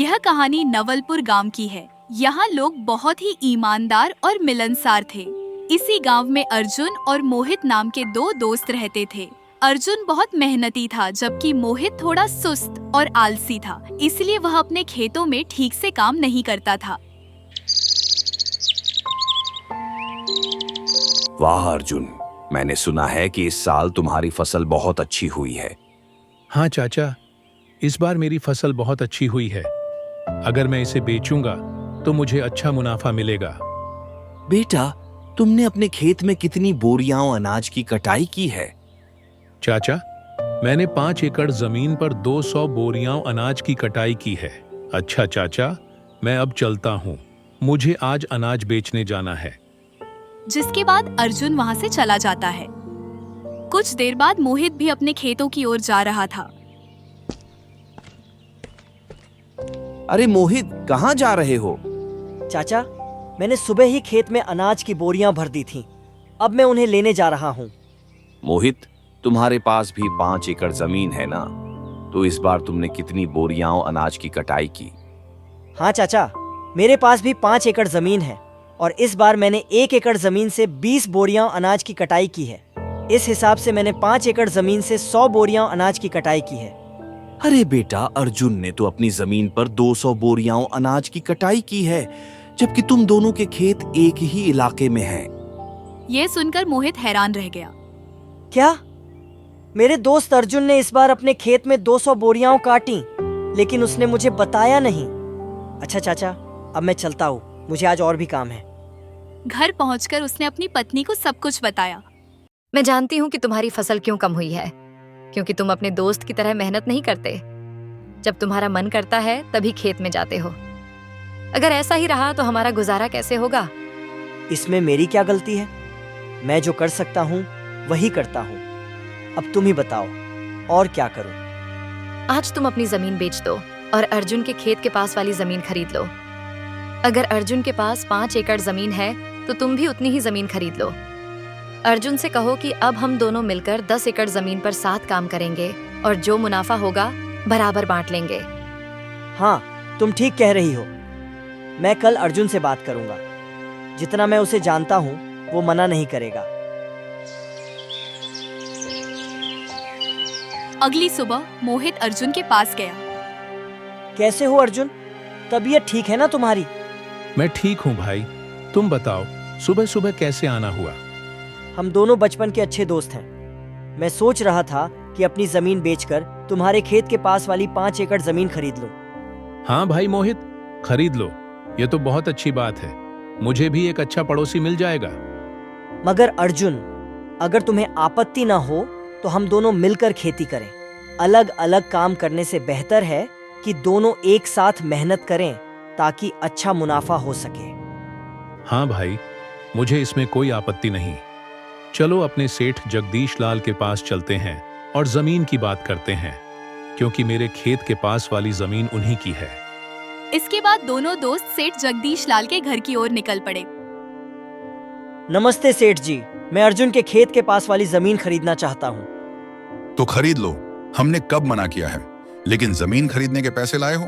यह कहानी नवलपुर गांव की है। यहाँ लोग बहुत ही ईमानदार और मिलनसार थे। इसी गांव में अर्जुन और मोहित नाम के दो दोस्त रहते थे। अर्जुन बहुत मेहनती था, जबकि मोहित थोड़ा सुस्त और आलसी था, इसलिए वह अपने खेतों में ठीक से काम नहीं करता था। वाह अर्जुन, मैंने सुना है कि इस साल तुम्हारी फसल बहुत अच्छी हुई है। हाँ चाचा, इस बार मेरी फसल बहुत अच्छी हुई है। अगर मैं इसे बेचूंगा तो मुझे अच्छा मुनाफा मिलेगा। बेटा, तुमने अपने खेत में कितनी बोरियां अनाज की कटाई की है? चाचा, मैंने 5 एकड़ जमीन पर 200 बोरियां अनाज की कटाई की है। अच्छा चाचा, मैं अब चलता हूँ, मुझे आज अनाज बेचने जाना है। जिसके बाद अर्जुन वहाँ से चला जाता है। कुछ देर बाद मोहित भी अपने खेतों की ओर जा रहा था। अरे मोहित, कहाँ जा रहे हो? चाचा, मैंने सुबह ही खेत में अनाज की बोरियां भर दी थीं। अब मैं उन्हें लेने जा रहा हूँ। मोहित, तुम्हारे पास भी 5 एकड़ जमीन है ना? तो इस बार तुमने कितनी बोरियां अनाज की कटाई की? हाँ चाचा, मेरे पास भी 5 एकड़ जमीन है और इस बार मैंने 1 एकड़ जमीन से 20 बोरियां अनाज की कटाई की है। इस हिसाब से मैंने 5 एकड़ जमीन से 100 बोरियां अनाज की कटाई की है। अरे बेटा, अर्जुन ने तो अपनी जमीन पर 200 बोरियां अनाज की कटाई की है, जबकि तुम दोनों के खेत एक ही इलाके में हैं। ये सुनकर मोहित हैरान रह गया। क्या? मेरे दोस्त अर्जुन ने इस बार अपने खेत में 200 बोरियां काटी, लेकिन उसने मुझे बताया नहीं। अच्छा चाचा, अब मैं चलता हूँ, मुझे आज और भी काम है। घर पहुंचकर उसने अपनी पत्नी को सब कुछ बताया। मैं जानती हूँ कि तुम्हारी फसल क्यों कम हुई है, क्योंकि तुम अपने दोस्त की तरह मेहनत नहीं करते। जब तुम्हारा मन करता है तभी खेत में जाते हो। अगर ऐसा ही रहा तो हमारा गुजारा कैसे होगा? इसमें मेरी क्या गलती है? मैं जो कर सकता हूँ वही करता हूँ। अब तुम ही बताओ, और क्या करूँ? आज तुम अपनी जमीन बेच दो और अर्जुन के खेत के पास वाली जमीन खरीद लो। अगर अर्जुन के पास 5 एकड़ जमीन है तो तुम भी उतनी ही जमीन खरीद लो। अर्जुन से कहो कि अब हम दोनों मिलकर 10 एकड़ जमीन पर साथ काम करेंगे और जो मुनाफा होगा बराबर बांट लेंगे। हाँ, तुम ठीक कह रही हो। मैं कल अर्जुन से बात करूंगा। जितना मैं उसे जानता हूँ वो मना नहीं करेगा। अगली सुबह मोहित अर्जुन के पास गया। कैसे हो अर्जुन? तबीयत ठीक है ना तुम्हारी? मैं ठीक हूँ भाई, तुम बताओ सुबह सुबह कैसे आना हुआ? हम दोनों बचपन के अच्छे दोस्त हैं। मैं सोच रहा था कि अपनी जमीन बेचकर तुम्हारे खेत के पास वाली 5 एकड़ जमीन खरीद लूं। हाँ भाई मोहित, खरीद लो, ये तो बहुत अच्छी बात है। मुझे भी एक अच्छा पड़ोसी मिल जाएगा। मगर अर्जुन, अगर तुम्हें आपत्ति ना हो तो हम दोनों मिलकर खेती करें। अलग अलग काम करने से बेहतर है कि दोनों एक साथ मेहनत करें ताकि अच्छा मुनाफा हो सके। हाँ भाई, मुझे इसमें कोई आपत्ति नहीं। चलो अपने सेठ जगदीश लाल के पास चलते हैं और जमीन की बात करते हैं, क्योंकि मेरे खेत के पास वाली जमीन उन्हीं की है। इसके बाद दोनों दोस्त सेठ जगदीश लाल के घर की ओर निकल पड़े। नमस्ते सेठ जी, मैं अर्जुन के खेत के पास वाली जमीन खरीदना चाहता हूँ। तो खरीद लो, हमने कब मना किया है? लेकिन जमीन खरीदने के पैसे लाए हो?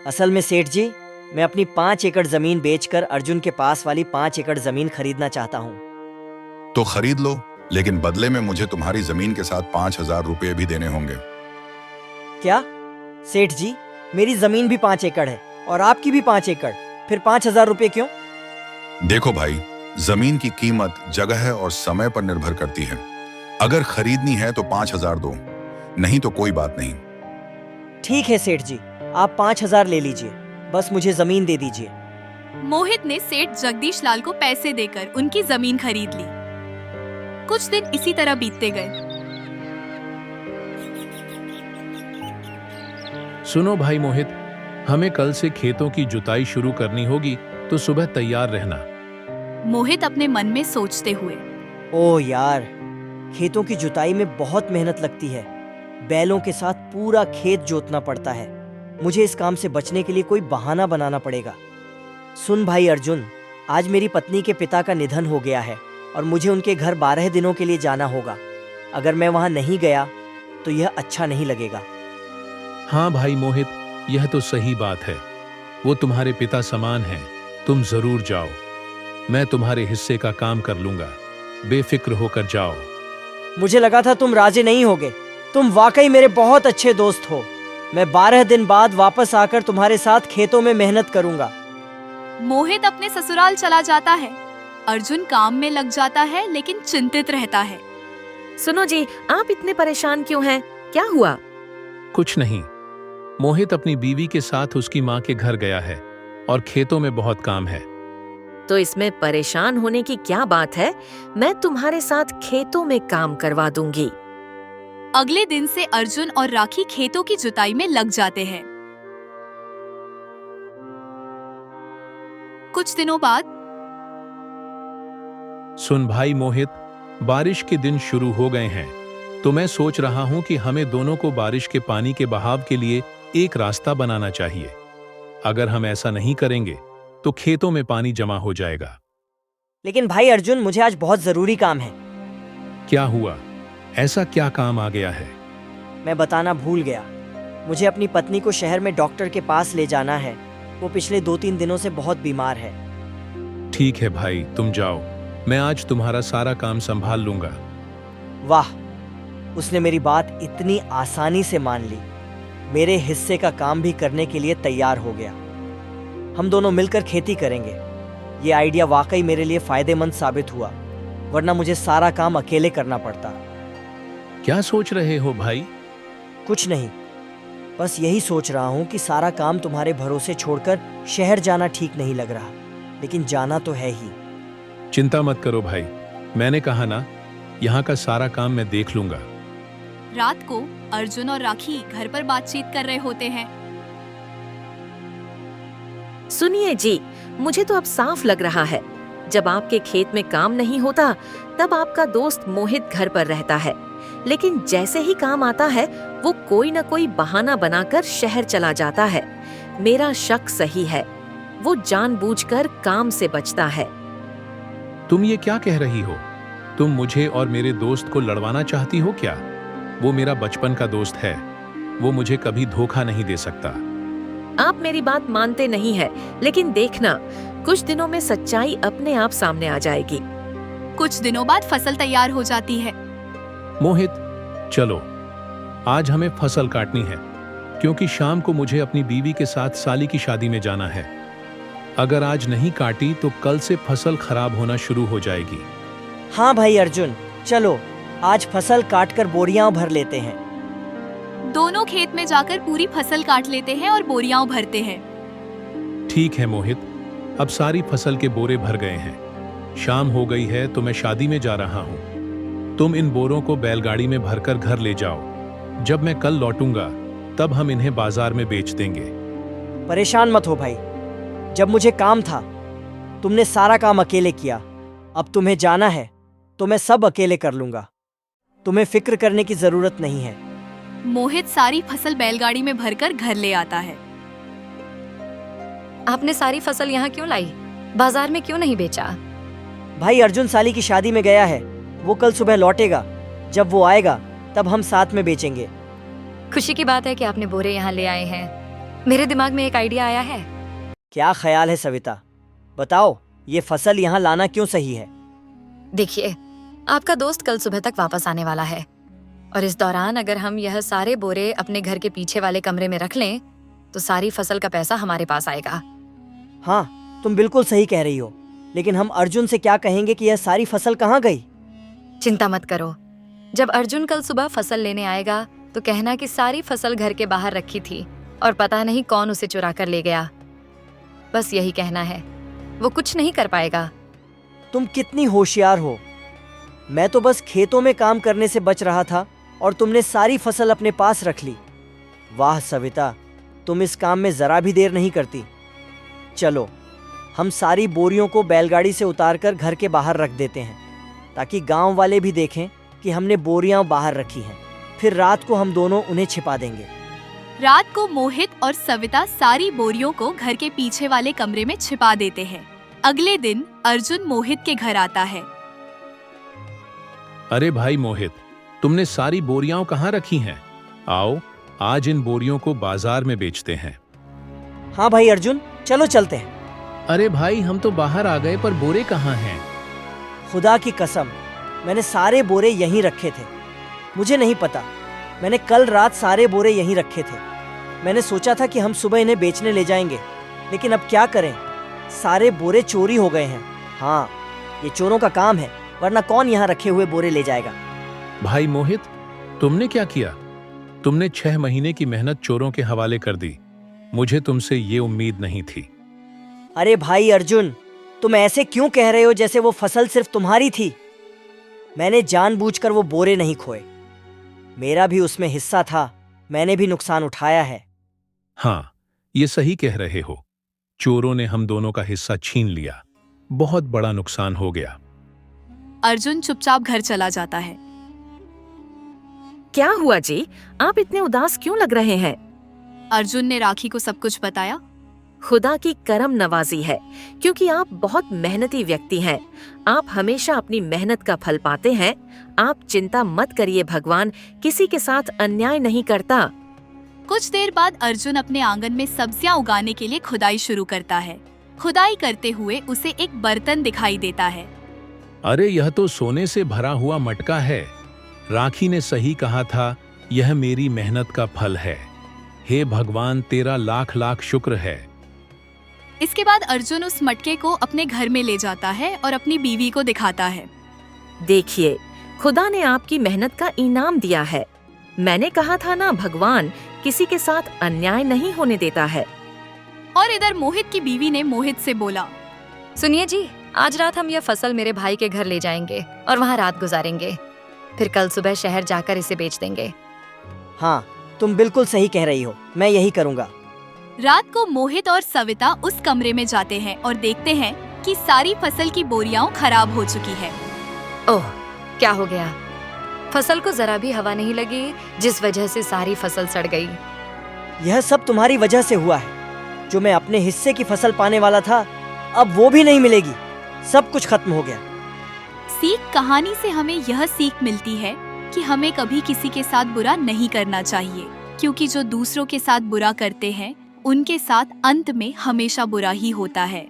असल में सेठ जी, मैं अपनी 5 एकड़ जमीन बेचकर अर्जुन के पास वाली 5 एकड़ जमीन खरीदना चाहता हूँ। तो खरीद लो, लेकिन बदले में मुझे तुम्हारी जमीन के साथ 5,000 रुपए भी देने होंगे। क्या? सेठ जी, मेरी जमीन भी 5 एकड़ है और आपकी भी 5 एकड़, फिर 5,000 रुपए क्यों? देखो भाई, जमीन की कीमत जगह और समय पर निर्भर करती है। अगर खरीदनी है तो 5,000 दो, नहीं तो कोई बात नहीं। ठीक है सेठ जी, आप 5,000 ले लीजिए, बस मुझे जमीन दे दीजिए। मोहित ने सेठ जगदीश लाल को पैसे देकर उनकी जमीन खरीद ली। कुछ दिन इसी तरह बीतते गए। सुनो भाई मोहित, हमें कल से खेतों की जुताई शुरू करनी होगी, तो सुबह तैयार रहना। मोहित अपने मन में सोचते हुए। ओह यार, खेतों की जुताई में बहुत मेहनत लगती है। बैलों के साथ पूरा खेत जोतना पड़ता है। मुझे इस काम से बचने के लिए कोई बहाना बनाना पड़ेगा। सुन भाई अर्जुन, आज मेरी पत्नी के पिता का निधन हो गया है और मुझे उनके घर 12 दिनों के लिए जाना होगा। अगर मैं वहां नहीं गया तो यह अच्छा नहीं लगेगा। हाँ भाई मोहित, यह तो सही बात है। वो तुम्हारे पिता समान हैं। तुम जरूर जाओ। मैं तुम्हारे हिस्से का काम कर लूंगा। बेफिक्र होकर जाओ। मुझे लगा था तुम राजी नहीं होगे। तुम वाकई मेरे बहुत अच्छे दोस्त हो। मैं 12 दिन बाद वापस आकर तुम्हारे साथ खेतों में मेहनत करूंगा। मोहित अपने ससुराल चला जाता है। अर्जुन काम में लग जाता है लेकिन चिंतित रहता है। सुनो जी, आप इतने परेशान क्यों हैं? क्या हुआ? कुछ नहीं। मोहित अपनी बीवी के साथ उसकी माँ के घर गया है और खेतों में बहुत काम है। तो इसमें परेशान होने की क्या बात है? मैं तुम्हारे साथ खेतों में काम करवा दूंगी। अगले दिन से अर्जुन और राखी खेतों की जुताई में लग जाते हैं। कुछ दिनों बाद सुन भाई मोहित, बारिश के दिन शुरू हो गए हैं, तो मैं सोच रहा हूं कि हमें दोनों को बारिश के पानी के बहाव के लिए एक रास्ता बनाना चाहिए। अगर हम ऐसा नहीं करेंगे तो खेतों में पानी जमा हो जाएगा। लेकिन भाई अर्जुन, मुझे आज बहुत जरूरी काम है। क्या हुआ? ऐसा क्या काम आ गया है? मैं बताना भूल गया। मुझे अपनी पत्नी को शहर में डॉक्टर के पास ले जाना है। वो पिछले 2-3 दिनों से बहुत बीमार है। ठीक है भाई, तुम जाओ। मैं आज तुम्हारा सारा काम संभाल लूंगा। वाह, उसने मेरी बात इतनी आसानी से मान ली। मेरे हिस्से का काम भी करने के लिए तैयार हो गया। हम दोनों मिलकर खेती करेंगे। ये आइडिया वाकई मेरे लिए फायदेमंद साबित हुआ, वरना मुझे सारा काम अकेले करना पड़ता। क्या सोच रहे हो भाई? कुछ नहीं, बस यही सोच रहा हूँ कि सारा काम तुम्हारे भरोसे छोड़कर शहर जाना ठीक नहीं लग रहा, लेकिन जाना तो है ही। चिंता मत करो भाई, मैंने कहा ना, यहाँ का सारा काम मैं देख लूंगा। रात को अर्जुन और राखी घर पर बातचीत कर रहे होते हैं। सुनिए जी, मुझे तो अब साफ लग रहा है, जब आपके खेत में काम नहीं होता तब आपका दोस्त मोहित घर पर रहता है, लेकिन जैसे ही काम आता है वो कोई न कोई बहाना बनाकर शहर चला जाता है। मेरा शक सही है, वो जानबूझकर काम से बचता है। तुम ये क्या कह रही हो? तुम मुझे और मेरे दोस्त को लड़वाना चाहती हो क्या? वो मेरा बचपन का दोस्त है। वो मुझे कभी धोखा नहीं दे सकता। आप मेरी बात मानते नहीं है, लेकिन देखना, कुछ दिनों में सच्चाई अपने आप सामने आ जाएगी। कुछ दिनों बाद फसल तैयार हो जाती है। मोहित, चलो, आज हमें फसल काटनी है, क्योंकि शाम को मुझे अपनी बीवी के साथ साली की शादी में जाना है। अगर आज नहीं काटी तो कल से फसल खराब होना शुरू हो जाएगी। हाँ भाई अर्जुन, चलो आज फसल काटकर बोरियां भर लेते हैं। दोनों खेत में जाकर पूरी फसल काट लेते हैं और बोरियां भरते हैं। ठीक है मोहित, अब सारी फसल के बोरे भर गए हैं। शाम हो गई है तो मैं शादी में जा रहा हूँ। तुम इन बोरों को बैलगाड़ी में भरकर घर ले जाओ। जब मैं कल लौटूंगा तब हम इन्हें बाजार में बेच देंगे। परेशान मत हो भाई, जब मुझे काम था तुमने सारा काम अकेले किया। अब तुम्हें जाना है तो मैं सब अकेले कर लूंगा। तुम्हें फिक्र करने की जरूरत नहीं है। मोहित सारी फसल बैलगाड़ी में भरकर घर ले आता है। आपने सारी फसल यहाँ क्यों लाई? बाजार में क्यों नहीं बेचा? भाई अर्जुन साली की शादी में गया है, वो कल सुबह लौटेगा। जब वो आएगा तब हम साथ में बेचेंगे। खुशी की बात है कि आपने बोरे यहाँ ले आए हैं। मेरे दिमाग में एक आइडिया आया है। क्या ख्याल है सविता? बताओ, ये फसल यहाँ लाना क्यों सही है? देखिए, आपका दोस्त कल सुबह तक वापस आने वाला है, और इस दौरान अगर हम यह सारे बोरे अपने घर के पीछे वाले कमरे में रख लें तो सारी फसल का पैसा हमारे पास आएगा। हाँ, तुम बिल्कुल सही कह रही हो, लेकिन हम अर्जुन से क्या कहेंगे कि यह सारी फसल कहाँ गई? चिंता मत करो, जब अर्जुन कल सुबह फसल लेने आएगा तो कहना कि सारी फसल घर के बाहर रखी थी और पता नहीं कौन उसे चुरा कर ले गया। बस यही कहना है, वो कुछ नहीं कर पाएगा। तुम कितनी होशियार हो। मैं तो बस खेतों में काम करने से बच रहा था और तुमने सारी फसल अपने पास रख ली। वाह सविता, तुम इस काम में जरा भी देर नहीं करती। चलो, हम सारी बोरियों को बैलगाड़ी से उतारकर घर के बाहर रख देते हैं, ताकि गांव वाले भी देखें कि हमने बोरियां बाहर रखी हैं। फिर रात को हम दोनों उन्हें छिपा देंगे। रात को मोहित और सविता सारी बोरियों को घर के पीछे वाले कमरे में छिपा देते हैं। अगले दिन अर्जुन मोहित के घर आता है। अरे भाई मोहित, तुमने सारी बोरियां कहाँ रखी हैं? आओ, आज इन बोरियों को बाजार में बेचते हैं। हाँ भाई अर्जुन, चलो चलते हैं। अरे भाई, हम तो बाहर आ गए, पर बोरे कहाँ हैं? खुदा की कसम, मैंने सारे बोरे यहीं रखे थे। मुझे नहीं पता, मैंने कल रात सारे बोरे यहीं रखे थे। मैंने सोचा था कि हम सुबह इन्हें बेचने ले जाएंगे, लेकिन अब क्या करें, सारे बोरे चोरी हो गए हैं। हाँ, ये चोरों का काम है, वरना कौन यहाँ रखे हुए बोरे ले जाएगा। भाई मोहित, तुमने क्या किया? तुमने 6 महीने की मेहनत चोरों के हवाले कर दी। मुझे तुमसे ये उम्मीद नहीं थी। अरे भाई अर्जुन, तुम ऐसे क्यों कह रहे हो जैसे वो फसल सिर्फ तुम्हारी थी? मैंने जानबूझकर वो बोरे नहीं खोए, मेरा भी उसमें हिस्सा था, मैंने भी नुकसान उठाया है। हाँ, ये सही कह रहे हो। चोरों ने हम दोनों का हिस्सा छीन लिया, बहुत बड़ा नुकसान हो गया। अर्जुन चुपचाप घर चला जाता है। क्या हुआ जी, आप इतने उदास क्यों लग रहे हैं? अर्जुन ने राखी को सब कुछ बताया। खुदा की करम नवाजी है, क्योंकि आप बहुत मेहनती व्यक्ति हैं। आप हमेशा अपनी मेहनत का फल पाते हैं। आप चिंता मत करिए, भगवान किसी के साथ अन्याय नहीं करता। कुछ देर बाद अर्जुन अपने आंगन में सब्जियां उगाने के लिए खुदाई शुरू करता है। खुदाई करते हुए उसे एक बर्तन दिखाई देता है। अरे, यह तो सोने से भरा हुआ मटका है। राखी ने सही कहा था, यह मेरी मेहनत का फल है। हे भगवान, तेरा लाख लाख शुक्र है। इसके बाद अर्जुन उस मटके को अपने घर में ले जाता है और अपनी बीवी को दिखाता है। देखिए, खुदा ने आपकी मेहनत का इनाम दिया है। मैंने कहा था ना, भगवान किसी के साथ अन्याय नहीं होने देता है। और इधर मोहित की बीवी ने मोहित से बोला, सुनिए जी, आज रात हम यह फसल मेरे भाई के घर ले जाएंगे और वहाँ रात गुजारेंगे। फिर कल सुबह शहर जाकर इसे बेच देंगे। हाँ, तुम बिल्कुल सही कह रही हो, मैं यही करूँगा। रात को मोहित और सविता उस कमरे में जाते हैं और देखते हैं कि सारी फसल की बोरियां खराब हो चुकी है। ओह, क्या हो गया? फसल को जरा भी हवा नहीं लगी, जिस वजह से सारी फसल सड़ गई। यह सब तुम्हारी वजह से हुआ है। जो मैं अपने हिस्से की फसल पाने वाला था, अब वो भी नहीं मिलेगी। सब कुछ खत्म हो गया। सीख कहानी से हमें यह सीख मिलती है कि हमें कभी किसी के साथ बुरा नहीं करना चाहिए, क्योंकि जो दूसरों के साथ बुरा करते हैं उनके साथ अंत में हमेशा बुरा ही होता है।